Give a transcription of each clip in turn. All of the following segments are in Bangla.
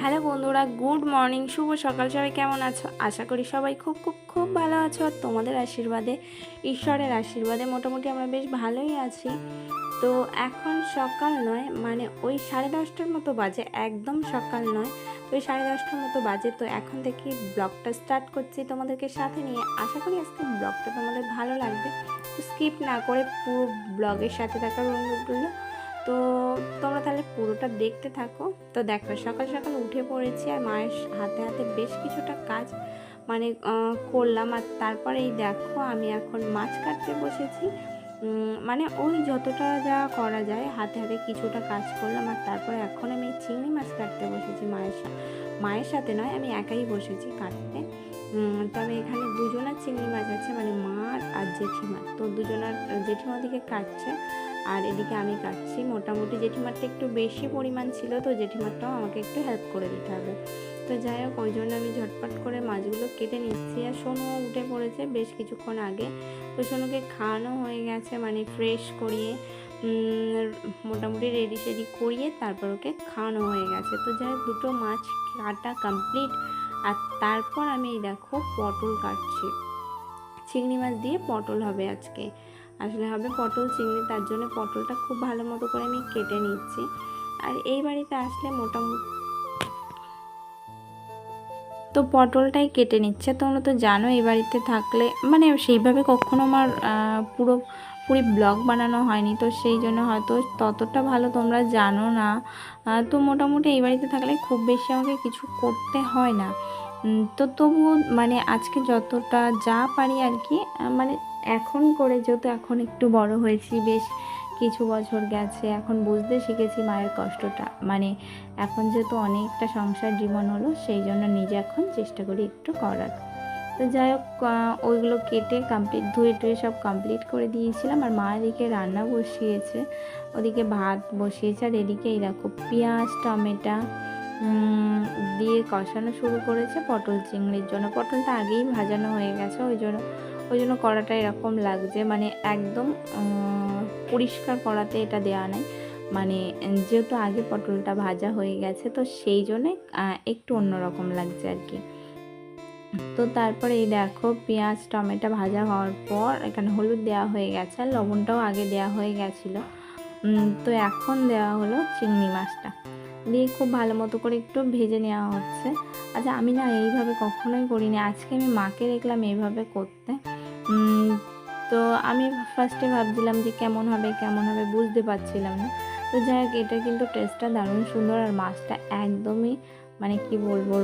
হ্যালো বন্ধুরা, গুড মর্নিং, শুভ সকাল। সবাই কেমন আছো? আশা করি সবাই খুব খুব খুব ভালো আছো। আর তোমাদের আশীর্বাদে, ঈশ্বরের আশীর্বাদে মোটামুটি আমরা বেশ ভালোই আছি। তো এখন সকাল নয়, মানে ওই 10:30টার মতো বাজে, একদম সকাল নয়, তো ওই 10:30টার মতো বাজে। তো এখন থেকে ব্লগটা স্টার্ট করছি তোমাদেরকে সাথে নিয়ে। আশা করি আজকে ব্লগটা তোমাদের ভালো লাগবে, তো স্কিপ না করে পুরো ব্লগের সাথে থাকার অনুরোধ রইল। তো তোমরা তাহলে পুরোটা দেখতে থাকো। তো দেখো, সকাল সকাল উঠে পড়েছি আর মায়ের হাতে হাতে বেশ কিছুটা কাজ মানে করলাম। আর তারপরে এই দেখো, আমি এখন মাছ কাটতে বসেছি। মানে ওই যতটা যা করা যায় হাতে হাতে কিছুটা কাজ করলাম। আর তারপরে এখন আমি চিংড়ি মাছ কাটতে বসেছি মায়ের সাথে নয়, আমি একাই বসেছি কাটতে। তবে এখানে দুজনার চিংড়ি মাছ আছে, মানে মা আর জেঠিমা। তো দুজনার, জেঠিমা দিকে কাটছে আর এদিকে আমি কাটছি। মোটামুটি জেঠিমারটা একটু বেশি পরিমাণ ছিল, তো জেঠিমারটাও আমাকে একটু হেল্প করে দিতে হবে। তো যাই হোক, ওই জন্য আমি ঝটপট করে মাছগুলো কেটে নিচ্ছি। আর সোনু উঠে পড়েছে বেশ কিছুক্ষণ আগে। তো সোনুকে খাওয়ানো হয়ে গেছে, মানে ফ্রেশ করিয়ে মোটামুটি রেডি সেডি করিয়ে তারপর ওকে খাওয়ানো হয়ে গেছে। তো যাই হোক, দুটো মাছ কাটা কমপ্লিট। আর তারপর আমি এই দেখো পটল কাটছি। চিংড়ি মাছ দিয়ে পটল হবে আজকে, আসলে হবে পটল চিংড়ি। তার জন্য পটলটা খুব ভালো মতো করে আমি কেটে নিচ্ছি। আর এই বাড়িতে আসলে মোটামুটি তো পটলটাই কেটে নিচ্ছে। তোমরা তো জানো, এই বাড়িতে থাকলে মানে সেইভাবে কখনো আমার পুরোপুরি ব্লগ বানানো হয়নি, তো সেই জন্য হয়তো ততটা ভালো তোমরা জানো না। তো মোটামুটি এই বাড়িতে থাকলে খুব বেশি আমাকে কিছু করতে হয় না। তো তবুও মানে আজকে যতটা যা পারি আর কি, মানে এখন করে, যেহেতু এখন একটু বড় হয়েছি, বেশ কিছু বছর গেছে, এখন বুঝতে শিখেছি মায়ের কষ্টটা। মানে এখন যেহেতু অনেকটা সংসার জীবন হলো, সেই জন্য নিজে এখন চেষ্টা করি একটু করার। তো যাই হোক, ওইগুলো কেটে কমপ্লিট, ধুয়ে টুয়ে সব কমপ্লিট করে দিয়েছিলাম। আর মা এদিকে রান্না বসিয়েছে, ওদিকে ভাত বসিয়েছে। আর এদিকে এই দেখো পেঁয়াজ টমেটো দিয়ে কষানো শুরু করেছে পটল চিংড়ির জন্য। পটলটা আগেই ভাজানো হয়ে গেছে, ওই জন্য কড়াটা এরকম লাগছে, মানে একদম পরিষ্কার কড়াতে এটা দেওয়া নাই। মানে যেহেতু আগে পটলটা ভাজা হয়ে গেছে, তো সেই জন্যে একটু অন্যরকম লাগছে আর কি। তো তারপরে এই দেখো পেঁয়াজ টমেটো ভাজা হওয়ার পর এখানে হলুদ দেওয়া হয়ে গেছে, আর লবণটাও আগে দেওয়া হয়ে গেছিলো। তো এখন দেওয়া হলো চিংড়ি মাছটা দিয়ে খুব ভালো মতো করে একটু ভেজে নেওয়া হচ্ছে। আচ্ছা, আমি না এইভাবে কখনোই করিনি, আজকে আমি মাকে দেখলাম এইভাবে করতে। তো আমি ফার্স্টে ভাবছিলাম যে কেমন হবে বুঝতে পারছিলাম না। তো যাই হোক, এটা কিন্তু টেস্টটা দারুণ সুন্দর। আর মাছটা একদমই মানে কি বলবো,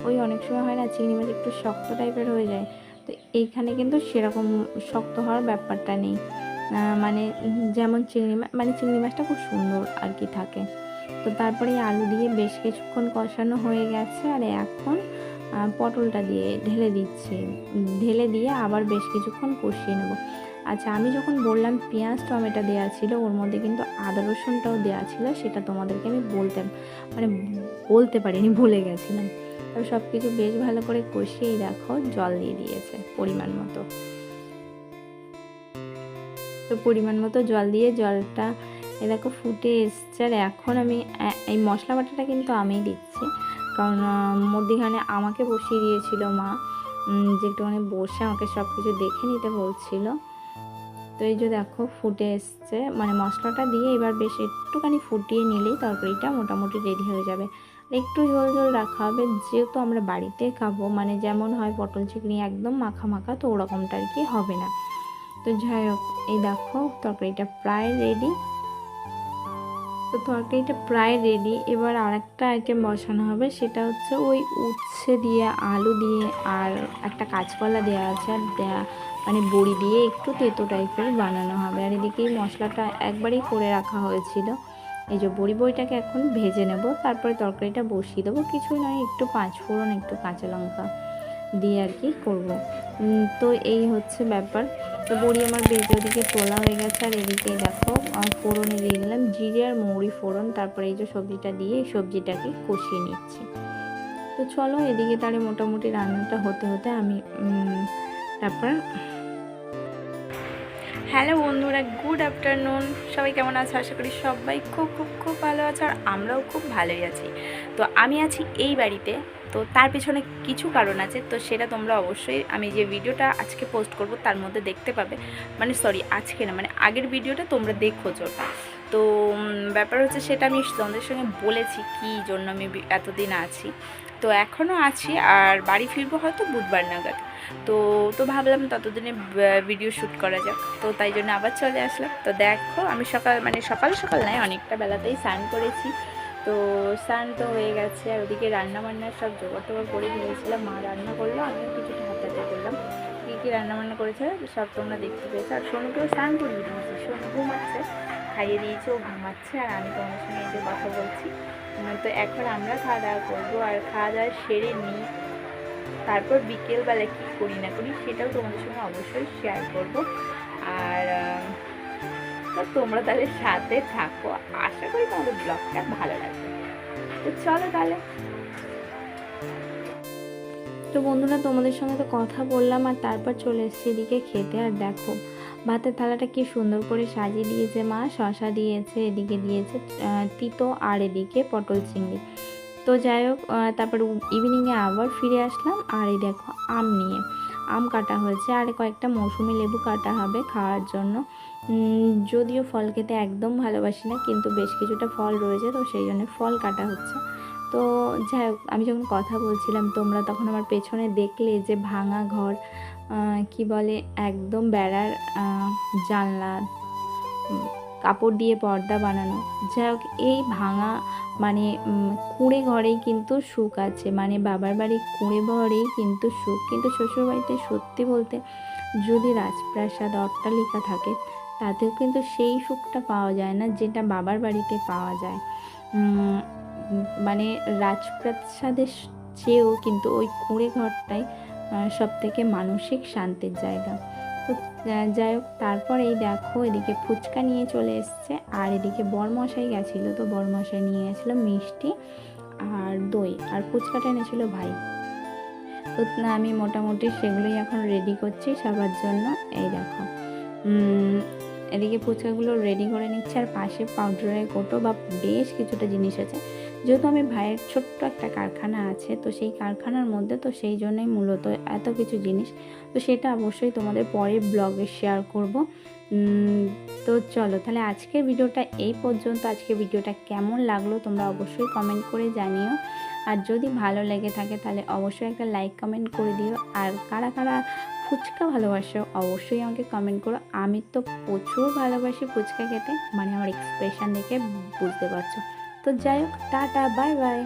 ওই অনেক সময় হয় না চিংড়ি মাছ একটু শক্ত টাইপের হয়ে যায়, তো এইখানে কিন্তু সেরকম শক্ত হওয়ার ব্যাপারটা নেই। মানে যেমন চিংড়ি মাছটা খুব সুন্দর আর কি থাকে। তো তারপরে আলু দিয়ে বেশ কিছুক্ষণ কষানো হয়ে গেছে। আর এখন পটলটা দিয়ে ঢেলে দিয়ে আবার বেশ কিছুক্ষণ কষিয়ে নেব। আচ্ছা, আমি যখন বললাম পেঁয়াজ টমেটো দেওয়া ছিল, ওর মধ্যে কিন্তু আদা রসুনটাও দেওয়া ছিল, সেটা তোমাদেরকে আমি বলতে পারিনি, ভুলে গেছিলাম। তবে সব কিছু বেশ ভালো করে কষিয়েই দেখো জল দিয়ে দিয়েছে পরিমাণ মতো। তো পরিমাণ মতো জল দিয়ে জলটা দেখো ফুটে এসছে। আর এখন আমি এই মশলা বাটাটা কিন্তু আমিই দিচ্ছি, কারণ মধ্যিখানে আমাকে বসিয়ে দিয়েছিল মা, যে একটুখানি বসে আমাকে সব কিছু দেখে নিতে বলছিল। তো এই যে দেখো ফুটে এসছে, মানে মশলাটা দিয়ে এবার বেশ একটুখানি ফুটিয়ে নিলেই তরকারিটা মোটামুটি রেডি হয়ে যাবে। একটু ঝোল ঝোল রাখা হবে, যেহেতু আমরা বাড়িতে খাবো, মানে যেমন হয় পটল চিংড়ি একদম মাখা মাখা, তো ওরকমটা আর কি হবে না। তো যাই হোক, এই দেখো তরকারিটা প্রায় রেডি। তো তরকারিটা প্রায় রেডি। এবার আরেকটা আইটেম বসানো হবে, সেটা হচ্ছে ওই উচ্ছে দিয়ে আলু দিয়ে আর একটা কাঁচকলা দেওয়া আছে, আর মানে বড়ি দিয়ে একটু তেতো টাইপের বানানো হবে। আর এদিকে এই মশলাটা একবারেই করে রাখা হয়েছিল। এই যে বড়িটাকে এখন ভেজে নেব, তারপরে তরকারিটা বসিয়ে দেবো। কিছুই নয়, একটু পাঁচফোড়ন একটু কাঁচা লঙ্কা দিয়ে আর কি করবো। তো এই হচ্ছে ব্যাপার। তো বড়ি আমার ভেজে ওদিকে তোলা হয়ে গেছে। আর এদিকে দেখো ফোড়নে দিয়ে দিলাম জিরে আর মৌরি ফোড়ন। তারপরে এই যে সবজিটা দিয়ে এই সবজিটাকে কষিয়ে নিচ্ছি। তো চলো, এদিকে তাহলে মোটামুটি রান্নাটা হতে হতে আমি তারপর হ্যালো বন্ধুরা, গুড আফটারনুন। সবাই কেমন আছে? আশা করি সবাই খুব খুব খুব ভালো আছে, আর আমরাও খুব ভালোই আছি। তো আমি আছি এই বাড়িতে, তো তার পেছনে কিছু কারণ আছে, তো সেটা তোমরা অবশ্যই আমি যে ভিডিওটা আজকে পোস্ট করব তার মধ্যে দেখতে পাবে। মানে সরি, আজকে না, মানে আগের ভিডিওটা তোমরা দেখোছো ওটা। তো ব্যাপার হচ্ছে সেটা আমি তোমাদের সঙ্গে বলেছি কী জন্য আমি এতদিন আছি। তো এখনও আছি, আর বাড়ি ফিরবো হয়তো বুধবার নাগাদ। তো তো ভাবলাম ততদিনে ভিডিও শ্যুট করা যাক, তো তাই জন্য আবার চলে আসলাম। তো দেখো আমি সকাল সকাল সকাল নয়, অনেকটা বেলাতেই স্নান করেছি। তো স্নান তো হয়ে গেছে, আর ওদিকে রান্নাবান্নার সব জোগাড় টোগাড় করে দিয়েছিলাম। মা রান্না করলো, আমিও কিছুটা হাতে হাতে করলাম। কী কী রান্নাবান্না করেছে সব তোমরা দেখতে পেয়েছো। আর সোনুকেও স্নান করিয়ে দিয়েছি, সোনু ঘুমাচ্ছে, খাইয়ে দিয়েছি, ও ঘুমাচ্ছে, আর আমি তোমার সঙ্গে এই যে কথা বলছি। তো এখন আমরা খাওয়া দাওয়া করবো, আর খাওয়া দাওয়া সেরে নিই, তারপর বিকেলবেলা কী করি না করি সেটাও তোমাদের সঙ্গে অবশ্যই শেয়ার করব। আর তোমরা তাহলে সাথে থাকো, আশা করি তোমাদের ব্লগটা ভালো লাগবে। তো চলো তাহলে। তো বন্ধুরা, তোমাদের সঙ্গে তো কথা বললাম, আর তারপর চলে এসেছি এদিকে খেতে। আর দেখো ভাতের থালাটা কি সুন্দর করে সাজিয়ে দিয়েছে মা, শশা দিয়েছে, এদিকে দিয়েছে তিতো, আর এদিকে পটল চিংড়ি। তো যাই হোক, তারপর ইভিনিংয়ে আবার ফিরে আসলাম, আর এই দেখো আম নিয়ে, আম কাটা হয়েছে, আর কয়েকটা মৌসুমি লেবু কাটা হবে খাওয়ার জন্য। যদিও ফল খেতে একদম ভালোবাসি না, কিন্তু বেশ কিছুটা ফল রয়েছে, তো সেই জন্য ফল কাটা হচ্ছে। তো যাই হোক, আমি যখন কথা বলছিলাম তোমরা তখন আমার পেছনে দেখলে যে ভাঙা ঘর, কি বলে, একদম বেড়ার জানলা, কাপড় দিয়ে পর্দা বানানো। যাই হোক, এই ভাঙা মানে কুঁড়ে ঘরেই কিন্তু সুখ আছে, মানে বাবার বাড়ি কুঁড়ে ঘরেই কিন্তু সুখ। কিন্তু শ্বশুরবাড়িতে সত্যি বলতে যদি রাজপ্রাসাদ অট্টালিকা থাকে তাতেও কিন্তু সেই সুখটা পাওয়া যায় না যেটা বাবার বাড়িতে পাওয়া যায়। মানে রাজপ্রাসাদের চেয়েও কিন্তু ওই কুঁড়ে ঘরটাই সব থেকে মানসিক শান্তির জায়গা। তো যাই হোক, তারপর এই দেখো এদিকে ফুচকা নিয়ে চলে এসছে, আর এদিকে বরমশাই গেছিলো, তো বরমশাই নিয়ে গেছিলো মিষ্টি আর দই, আর ফুচকাটা এনেছিল ভাই। তো আমি মোটামুটি সেগুলোই এখন রেডি করছি সবার জন্য। এই দেখো এদিকে ফুচকাগুলো রেডি করে নিচ্ছে, আর পাশে পাউডারের কোটো বা বেশ কিছুটা জিনিস আছে। যেহেতু আমি ভাইয়ের ছোট্ট একটা কারখানা আছে, তো সেই কারখানার মধ্যে, তো সেই জন্যই মূলত এত কিছু জিনিস। তো সেটা অবশ্যই তোমাদের পরে ব্লগে শেয়ার করব। তো চলো তাহলে আজকের ভিডিওটা এই পর্যন্ত। আজকের ভিডিওটা কেমন লাগলো তোমরা অবশ্যই কমেন্ট করে জানিও, আর যদি ভালো লেগে থাকে তাহলে অবশ্যই একটা লাইক কমেন্ট করে দিও। আর কারা কারা ফুচকা ভালোবাসো অবশ্যই আমাকে কমেন্ট করো। আমি তো প্রচুর ভালোবাসি ফুচকা খেতে, মানে আমার এক্সপ্রেশন দেখে বুঝতে পারছো। তো যাই হোক, টাটা, বাই বাই।